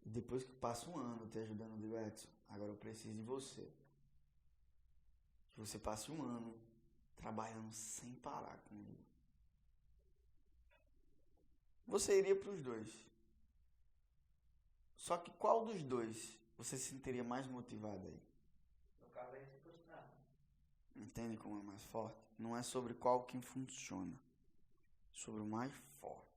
E depois que passa 1 ano te ajudando, eu digo, Edson, agora eu preciso de você. Que você passe 1 ano trabalhando sem parar comigo. Você iria para os 2. Só que qual dos 2 você se sentiria mais motivado aí? No caso é reciprocidade. Entende como é mais forte? Não é sobre qual que funciona. Sobre o mais forte.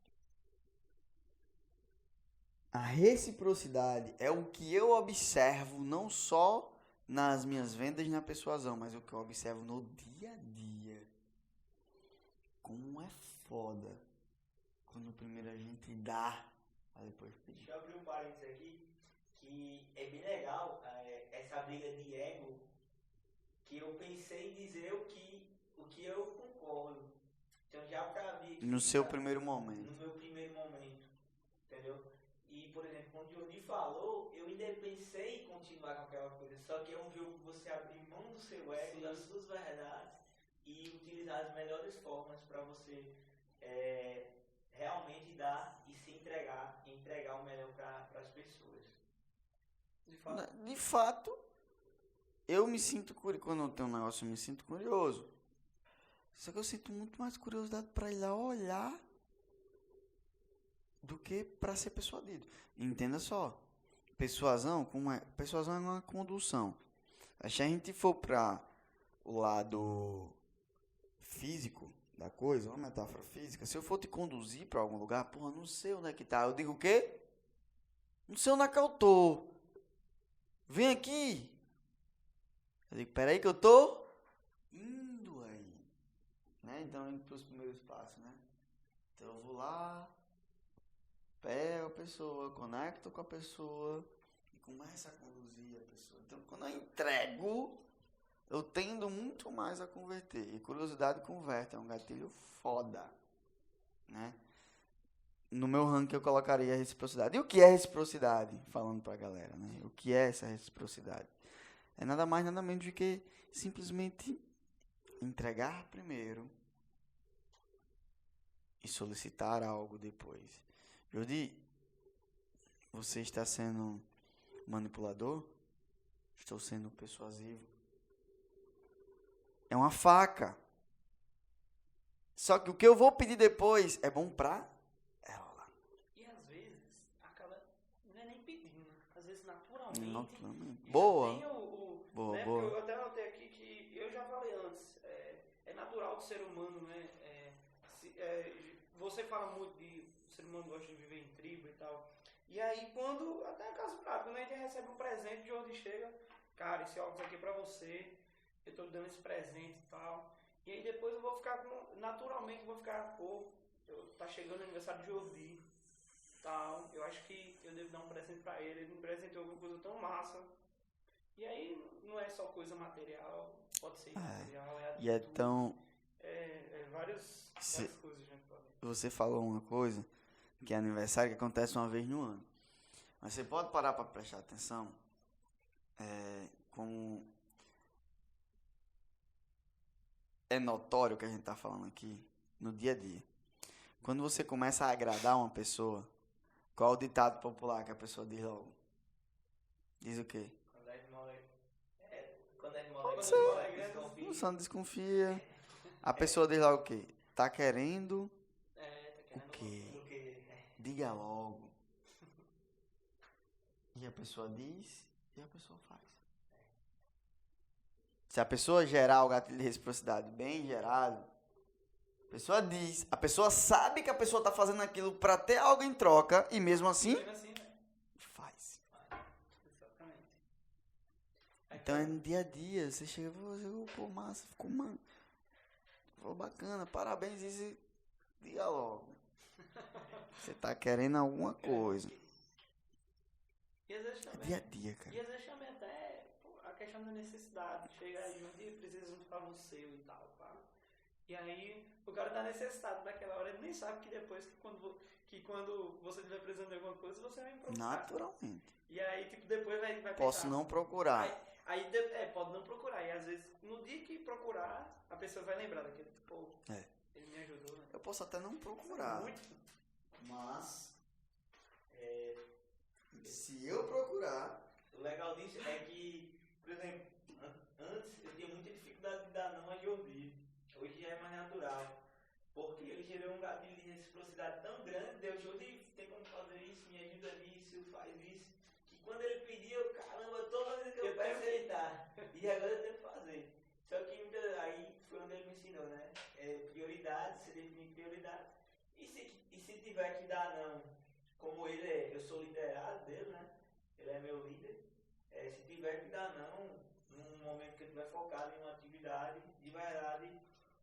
A reciprocidade é o que eu observo não só nas minhas vendas na persuasão, mas o que eu observo no dia a dia. Como é foda quando primeiro a gente dá, aí depois pedir. Deixa eu abrir um parênteses aqui, que é bem legal essa briga de ego, que eu pensei em dizer o que eu concordo. Então já pra vir aqui, No seu primeiro momento. No meu primeiro momento, entendeu? E, por exemplo, quando o Johnny falou, eu ainda pensei em continuar com aquela coisa, só que é um jogo que você abrir mão do seu ego, das suas verdades, e utilizar as melhores formas para você realmente dar e se entregar o melhor para as pessoas. De fato, eu me sinto curioso. Quando eu tenho um negócio, eu me sinto curioso. Só que eu sinto muito mais curiosidade para ir lá olhar do que para ser persuadido. Entenda só. Persuasão é uma condução. Se a gente for para o lado físico da coisa, uma metáfora física, se eu for te conduzir para algum lugar, porra, não sei onde é que tá. Eu digo o quê? Não sei onde é que eu tô. Vem aqui. Eu digo, peraí que eu tô indo aí. Né? Então, indo para os primeiros passos, né? Então, eu vou lá, pego a pessoa, conecto com a pessoa e começo a conduzir a pessoa. Então, quando eu entrego, eu tendo muito mais a converter. E curiosidade converte, é um gatilho foda, né? No meu ranking eu colocaria a reciprocidade. E o que é reciprocidade? Falando pra galera, né? O que é essa reciprocidade? É nada mais, nada menos do que simplesmente entregar primeiro e solicitar algo depois. Jordi, você está sendo manipulador? Estou sendo persuasivo. É uma faca. Só que o que eu vou pedir depois é bom pra ela. E às vezes, acaba, não é nem pedindo, às vezes naturalmente. Naturalmente. Boa. Tem Boa, né, boa. porque eu até anotei aqui que eu já falei antes, é natural do ser humano, né? Você fala muito de o ser humano gosta de viver em tribo e tal. E aí quando, até caso prático, quando a gente recebe um presente de onde chega, cara, esse óculos aqui é pra você, eu tô lhe dando esse presente e tal. E aí depois eu vou ficar naturalmente vou ficar, pô, tá chegando o aniversário de Jordi, tal. Eu acho que eu devo dar um presente pra ele, ele me presenteou alguma coisa tão massa. E aí não é só coisa material, pode ser imaterial, é atitude, E é tão... várias coisas, gente. Você falou uma coisa, que é aniversário, que acontece uma vez no ano. Mas você pode parar para prestar atenção, como é notório o que a gente está falando aqui, no dia a dia. Quando você começa a agradar uma pessoa, qual é o ditado popular que a pessoa diz logo? Diz o quê? Quando é de Você não desconfia. A pessoa diz logo o quê? Tá querendo o quê? Diga logo. E a pessoa diz e a pessoa faz. Se a pessoa gerar o gatilho de reciprocidade bem gerado, a pessoa diz, a pessoa sabe que a pessoa está fazendo aquilo para ter algo em troca e mesmo assim faz. Exatamente. Então é no dia a dia, você chega e fala, pô, massa, ficou mano. Ficou bacana, parabéns, e diga logo. Você tá querendo alguma coisa. E às vezes É também, dia a dia, cara. e às vezes também até a questão da necessidade. Chega aí um dia precisa junto pra você e tal, pá. E aí o cara tá necessitado naquela hora, ele nem sabe que depois que quando você estiver precisando de alguma coisa, você vai me procurar. Naturalmente. E aí, tipo, depois vai Posso pensar. não procurar. Pode não procurar. E às vezes, no dia que procurar, a pessoa vai lembrar daquele, pô, ele me ajudou, né? Eu posso até não procurar. Muito. Mas, se eu procurar... O legal disso é que, por exemplo, antes eu tinha muita dificuldade de dar não a Jordi. Hoje já é mais natural. Porque ele gerou um gatilho de reciprocidade tão grande, Deus, Jordi, tem como fazer isso, me ajuda nisso, faz isso. Que quando ele pediu, caramba, toda vez que eu peço ele dá. E agora eu tenho que fazer. Só que aí foi onde ele me ensinou, né? Prioridades, você definir prioridades. E se tiver que dar não, como ele é, eu sou liderado dele, né? Ele é meu líder. Se tiver que dar não, num momento que eu estiver focado em uma atividade, de verdade,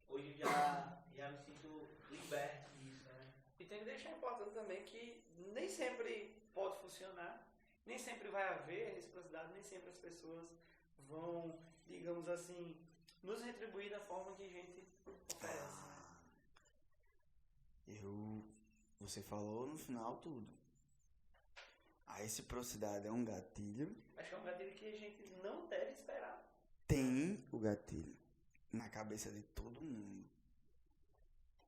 hoje eu já me sinto liberto disso, né? E tem que deixar importante também que nem sempre pode funcionar, nem sempre vai haver reciprocidade, nem sempre as pessoas vão, digamos assim, nos retribuir da forma que a gente oferece. Você falou no final tudo. A reciprocidade é um gatilho. Acho que é um gatilho que a gente não deve esperar. Tem o gatilho na cabeça de todo mundo.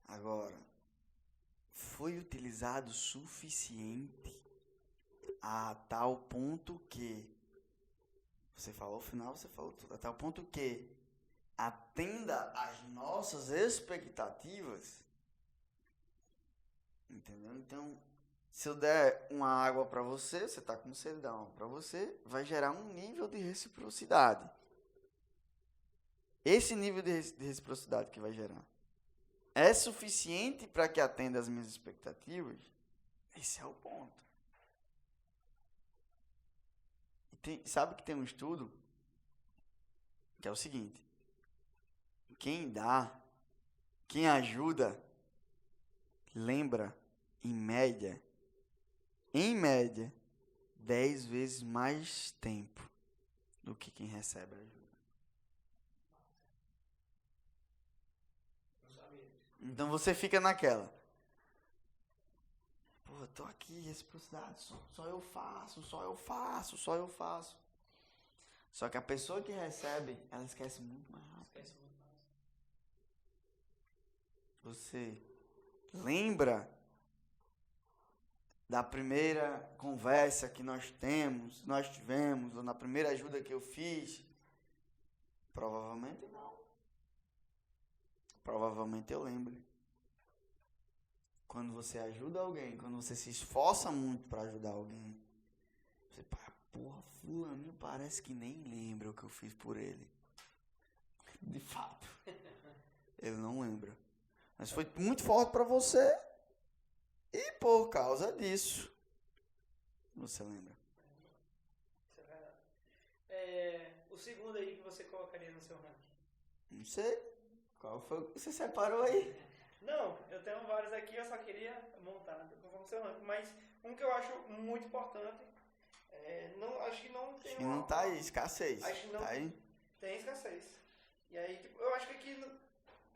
Agora, foi utilizado o suficiente a tal ponto que... Você falou o final, você falou tudo. A tal ponto que atenda às nossas expectativas. Entendeu? Então, Se eu der uma água para você, você está com sede, dá uma para você, vai gerar um nível de reciprocidade. Esse nível de reciprocidade que vai gerar é suficiente para que atenda às minhas expectativas? Esse é o ponto. Sabe que tem um estudo que é o seguinte: quem dá, quem ajuda, lembra, em média, 10 vezes mais tempo do que quem recebe ajuda. Não sabia. Então você fica naquela. Pô, eu tô aqui, reciprocidade, só eu faço. Só que a pessoa que recebe, ela esquece muito mais rápido. Você lembra da primeira conversa que nós tivemos, ou na primeira ajuda que eu fiz? Provavelmente não. Provavelmente eu lembro. Quando você ajuda alguém, quando você se esforça muito para ajudar alguém, você fala, porra, fulaninho parece que nem lembra o que eu fiz por ele. De fato. Ele não lembra. Mas foi muito forte para você. E por causa disso, você lembra. Isso é verdade. O segundo aí que você colocaria no seu ranking? Não sei. Qual foi o que você separou aí? Não, eu tenho vários aqui, eu só queria montar conforme o seu ranking. Mas um que eu acho muito importante, acho que não tem... Acho que não tá aí, escassez. Acho que não tá aí? Tem escassez. E aí, tipo, eu acho que aqui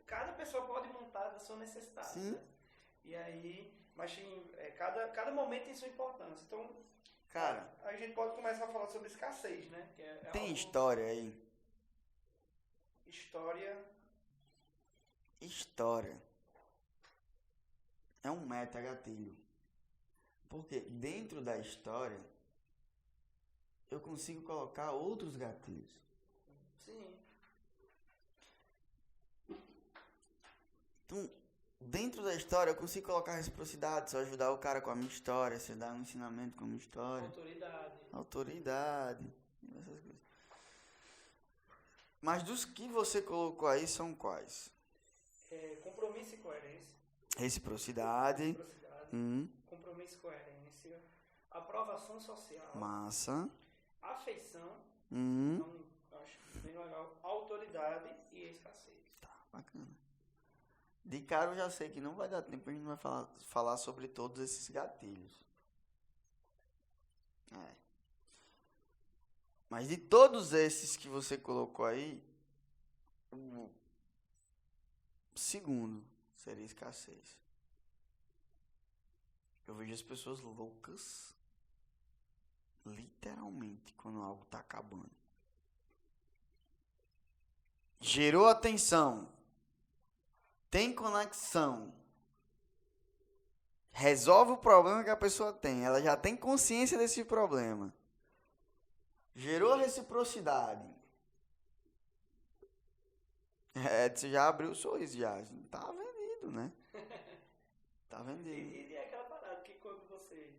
cada pessoa pode montar da sua necessidade. Sim. Né? E aí... Mas cada momento tem sua importância. Então, cara, a gente pode começar a falar sobre escassez, né? Que tem algo... história aí? História. É um meta-gatilho. Porque dentro da história, eu consigo colocar outros gatilhos. Sim. Então, dentro da história, eu consigo colocar reciprocidade, se eu ajudar o cara com a minha história, se eu dar um ensinamento com a minha história. Autoridade. Essas coisas. Mas dos que você colocou aí são quais? Compromisso e coerência. Reciprocidade. Compromisso e coerência. Aprovação social. Massa. Afeição. Então, eu acho bem legal. Autoridade e escassez. Tá, bacana. De cara eu já sei que não vai dar tempo, a gente não vai falar sobre todos esses gatilhos. Mas de todos esses que você colocou aí, o segundo seria escassez. Eu vejo as pessoas loucas, literalmente, quando algo está acabando. Gerou atenção. Tem conexão. Resolve o problema que a pessoa tem. Ela já tem consciência desse problema. Gerou reciprocidade. Você já abriu o sorriso, já. Tá vendido, né? Tá vendido. E é aquela parada que quando você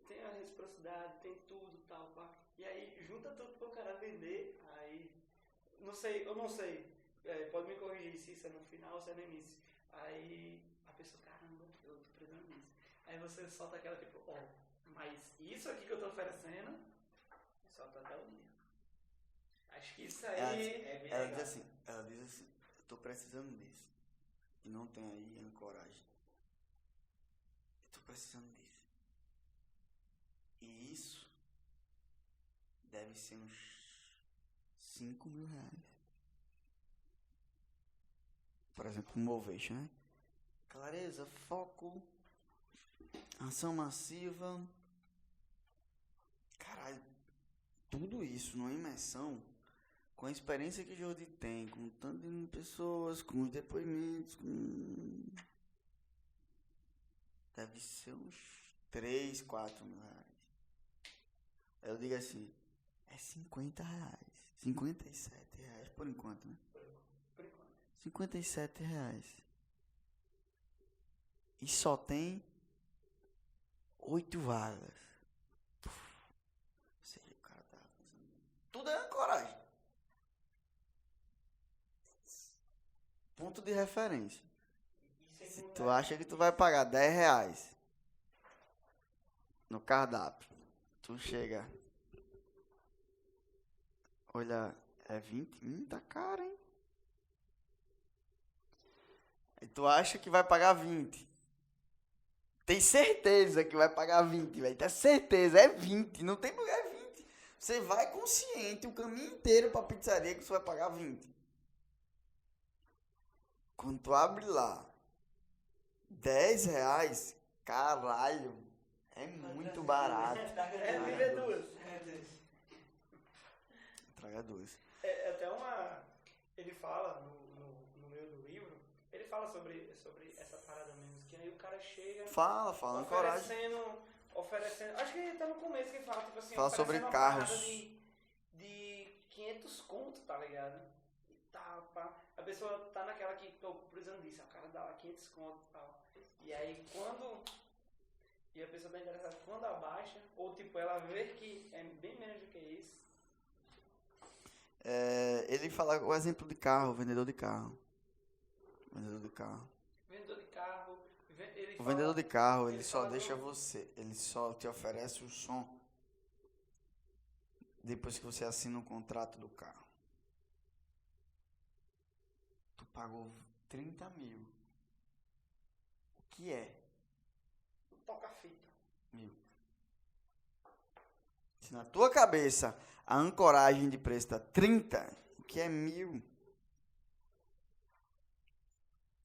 tem a reciprocidade, tem tudo e tal, pá, e aí junta tudo pro cara vender, aí, eu não sei, pode me corrigir se isso é no final ou se é no início. Aí a pessoa, caramba, eu tô precisando disso. Aí você solta aquela tipo, mas isso aqui que eu tô oferecendo, solta até o dia. Acho que isso aí ela diz assim, eu tô precisando disso. E não tem aí ancoragem. Eu tô precisando disso. E isso deve ser uns 5 mil reais. Por exemplo, um Movation, né? Clareza, foco, ação massiva. Caralho, tudo isso numa imersão, com a experiência que o Jordi tem, com tanto de pessoas, com os depoimentos, deve ser uns 3, 4 mil reais. Aí eu digo assim, é 50 reais, 57 reais por enquanto, né? por enquanto. 57 reais. E só tem 8 vagas. Sei, o cara tá fazendo. Tudo é ancoragem. Ponto de referência. Se tu acha que tu vai pagar R$10 no cardápio, tu chega, olha, é 20? Tá caro, hein? E tu acha que vai pagar 20. Tem certeza que vai pagar 20, velho. Tem certeza, é 20. Não tem lugar, é 20. Você vai consciente o caminho inteiro pra pizzaria que você vai pagar 20. Quando tu abre lá, R$10, caralho, é muito barato. Viver duas. Traga duas. Até uma... Ele fala no meio do livro, ele fala sobre essa parada mesmo, que aí o cara chega... Fala, oferecendo, acho que tá no começo que ele fala, tipo assim, fala sobre uma carros. parada de 500 conto, tá ligado? E tá, pá. A pessoa tá naquela que, tô precisando disso, o cara dá lá 500 conto e tal. E aí e a pessoa tá interessada quando abaixa, ou tipo, ela vê que é bem menos do que isso. Ele fala o exemplo de carro, vendedor de carro. Vendedor de carro. O vendedor de carro, ele só deixa você, ele só te oferece o som depois que você assina o contrato do carro. Tu pagou 30 mil. O que é? Toca-fita. 1.000. Se na tua cabeça a ancoragem de preço está 30, o que é 1.000?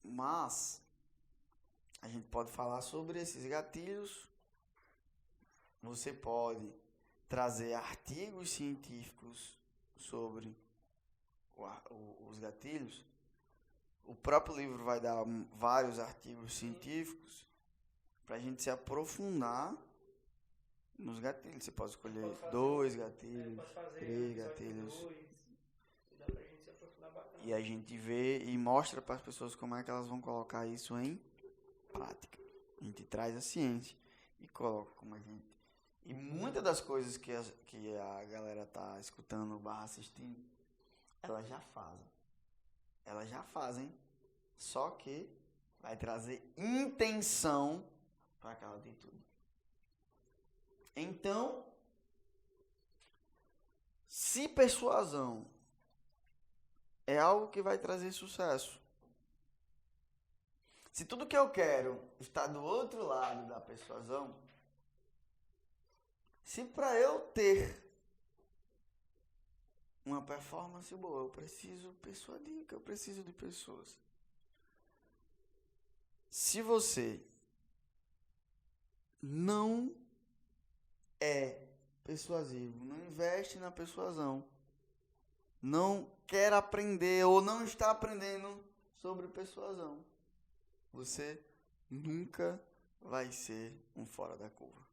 Mas a gente pode falar sobre esses gatilhos. Você pode trazer artigos científicos sobre os gatilhos. O próprio livro vai dar vários artigos científicos para a gente se aprofundar nos gatilhos. Você pode escolher 2 gatilhos, 3 gatilhos. Dá pra gente se aprofundar bacana. E a gente vê e mostra para as pessoas como é que elas vão colocar isso em prática. A gente traz a ciência e coloca como a gente... E muitas das coisas que a galera tá escutando / assistindo, elas já fazem. Elas já fazem, só que vai trazer intenção para aquela atitude. Então, se persuasão é algo que vai trazer sucesso, se tudo que eu quero está do outro lado da persuasão, se para eu ter uma performance boa, eu preciso persuadir, que eu preciso de pessoas. Se você não é persuasivo, não investe na persuasão, não quer aprender ou não está aprendendo sobre persuasão, você nunca vai ser um fora da curva.